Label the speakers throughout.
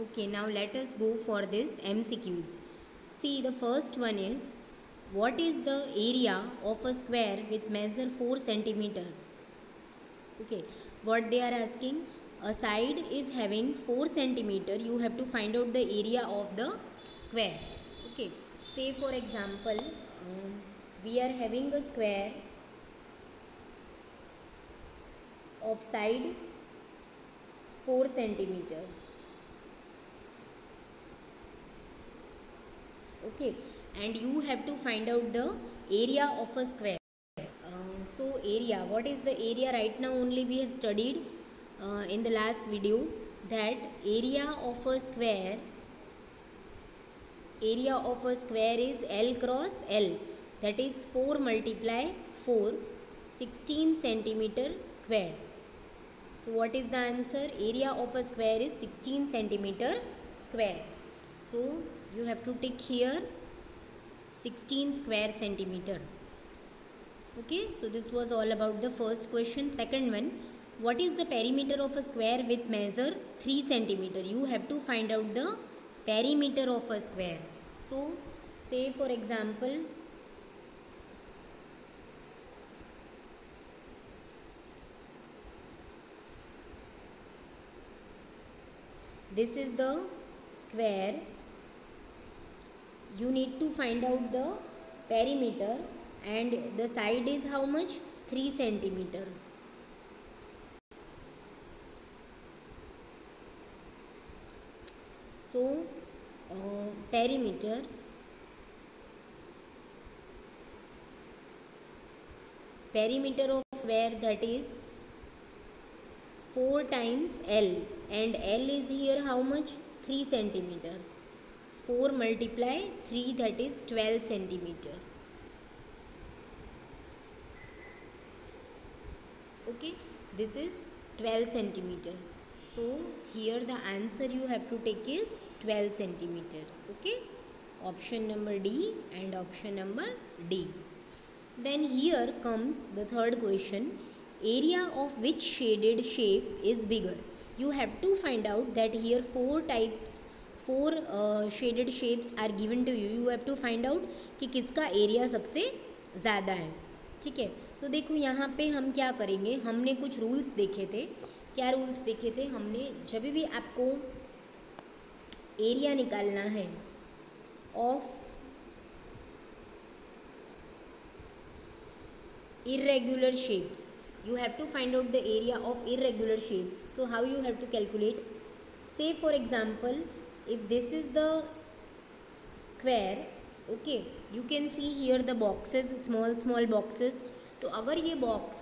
Speaker 1: Okay, now let us go for this MCQs. See, the first one is, what is the area of a square with measure 4 centimeter? Okay, what they are asking, a side is having 4 centimeter, you have to find out the area of the square. Okay, say for example, we are having a square of side 4 centimeter. Okay, and you have to find out the area of a square. So area, what is the area? Right now only we have studied in the last video that area of a square is L cross L, that is 4 multiply 4, 16 centimeter square. So what is the answer? Area of a square is 16 centimeter square. So you have to tick here 16 square centimeter. Okay, so this was all about the first question. Second one, what is the perimeter of a square with measure 3 centimeter? You have to find out the perimeter of a square. So say for example, this is the square. You need to find out the perimeter, and the side is how much? 3 centimeter. So perimeter of square, that is 4 times L, and L is here how much? 3 centimeter. 4 multiply 3, that is 12 centimeter. Okay, this is 12 centimeter. So here the answer you have to take is 12 centimeter. Okay, option number D and option number D. Then here comes the third question, area of which shaded shape is bigger? You have to find out that here 4 shaded shapes are given to you. You have to find out कि किसका area सबसे ज़्यादा है. ठीक है, तो देखो यहाँ पे हम क्या करेंगे, हमने कुछ रूल्स देखे थे. क्या रूल्स देखे थे हमने? जब भी आपको एरिया निकालना है of irregular shapes, you have to find out the area of irregular shapes. So how you have to calculate? Say for example, if this is the square, okay, you can see here the boxes, small boxes. तो अगर ये box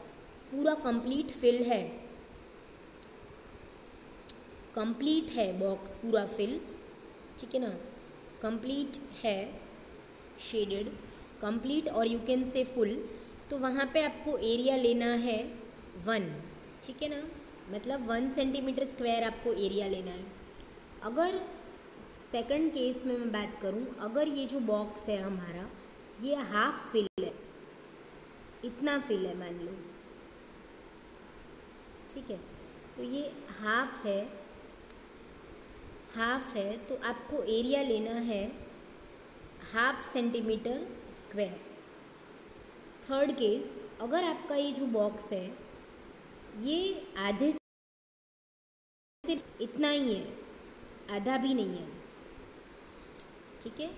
Speaker 1: पूरा complete fill है, complete है box पूरा fill, ठीक है ना, कंप्लीट है शेडेड, कंप्लीट और यू कैन से फुल, तो वहाँ पे आपको एरिया लेना है 1. ठीक है ना, मतलब 1 सेंटीमीटर स्क्वायर आपको एरिया लेना है. अगर सेकंड केस में मैं बात करूँ, अगर ये जो बॉक्स है हमारा ये हाफ फिल है, इतना फिल है मान लो, ठीक है, तो ये हाफ है तो आपको एरिया लेना है 1/2 सेंटीमीटर स्क्वायर. थर्ड केस, अगर आपका ये जो बॉक्स है ये आधे से इतना ही है, आधा भी नहीं है, ठीक है,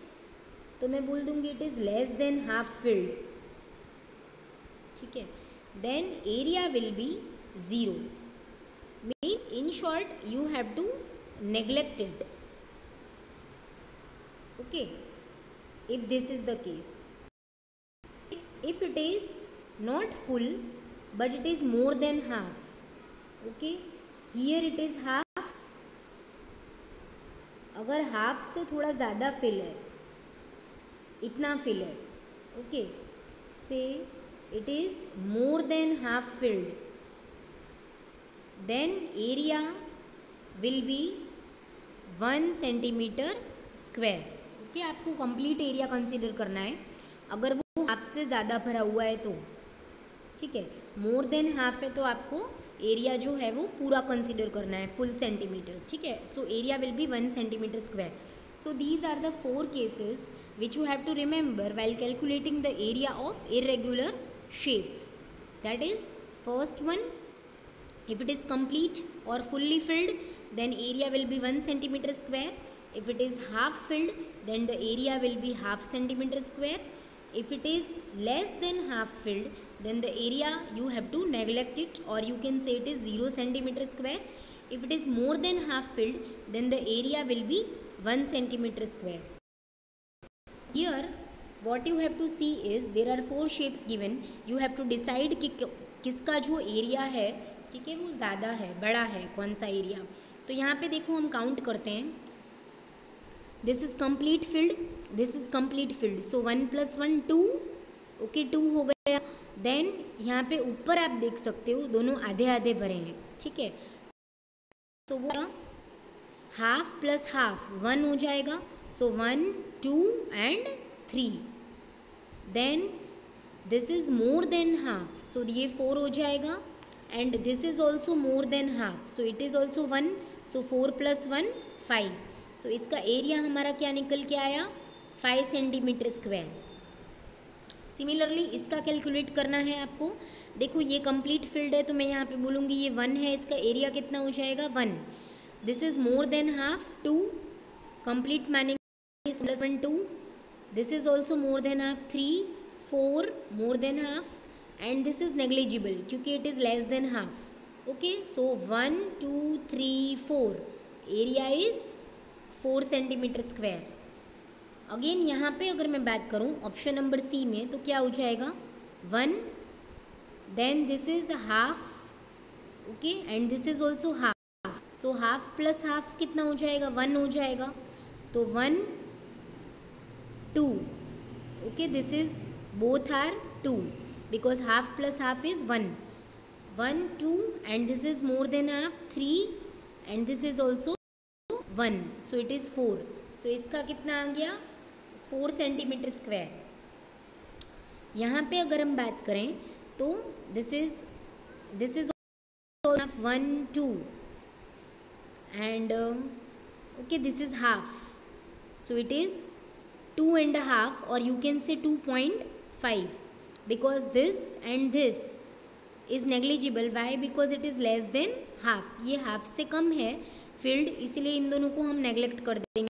Speaker 1: तो मैं बोल दूंगी it is less than half filled. ठीक है, then area will be 0. Means in short you have to neglect it. Okay, if this is the case, if it is not full but it is more than half, okay, here it is half. अगर half से थोड़ा ज़्यादा fill है, इतना fill है, okay, say it is more than half filled, then area will be 1 centimetre square. Okay, आपको complete area consider करना है. अगर वो हाफ से ज़्यादा भरा हुआ है तो, ठीक है, मोर देन हाफ है तो आपको एरिया जो है वो पूरा कंसिडर करना है, फुल सेंटीमीटर, ठीक है. So area will be 1 centimetre square. So these are the 4 cases which you have to remember while calculating the area of irregular shapes. That is, first one, if it is complete or fully filled, then area will be 1 centimeter square. If it is half filled, then the area will be half centimeter square. If it is less than half filled, then the area you have to neglect it, or you can say it is 0 centimeter square. If it is more than half filled, then the area will be 1 centimeter square. Here what you have to see is there are 4 shapes given. You have to decide कि किसका जो area है, ठीक है, वो ज़्यादा है, बड़ा है, कौन सा एरिया. तो यहाँ पे देखो हम काउंट करते हैं. This is complete field, this is complete field. So 1 + 1 2. Okay, 2 हो गया. देन यहाँ पे ऊपर आप देख सकते हो दोनों आधे आधे भरे हैं, ठीक है. तो वो हाफ प्लस हाफ 1 हो जाएगा. So 1, 2 and 3. Then this is more than half. So ये 4 हो जाएगा. And this is also more than half. So it is also 1. So 4 + 1 5. So इसका एरिया हमारा क्या निकल के आया? 5 सेंटीमीटर स्क्वायर. सिमिलरली इसका कैलकुलेट करना है आपको. देखो ये कंप्लीट फील्ड है तो मैं यहाँ पे बोलूँगी ये 1 है, इसका एरिया कितना हो जाएगा? 1. This is more than half 2. Complete माने plus 1 2. This is also more than half 3 4 more than half, and this is negligible क्योंकि it is less than half. Okay, so 1 2 3 4 area is 4 centimetre square. Again यहाँ पे अगर मैं बात करूँ option number C में तो क्या हो जाएगा? 1. Then this is half. Okay, and this is also half. So half plus half कितना हो जाएगा? 1 हो जाएगा. तो 1 2. Okay, this is both are 2 because half plus half is 1. 1 2 and this is more than half 3 and this is also 1. So it is 4. So इसका कितना आ गया? 4 centimetre square. यहाँ पे अगर हम बात करें तो this is 1 2 and okay, this is half. So it is 2.5 or you can say 2.5 because this and this is negligible. Why? Because it is less than half. ये half से कम है फील्ड, इसलिए इन दोनों को हम नेग्लेक्ट कर दें.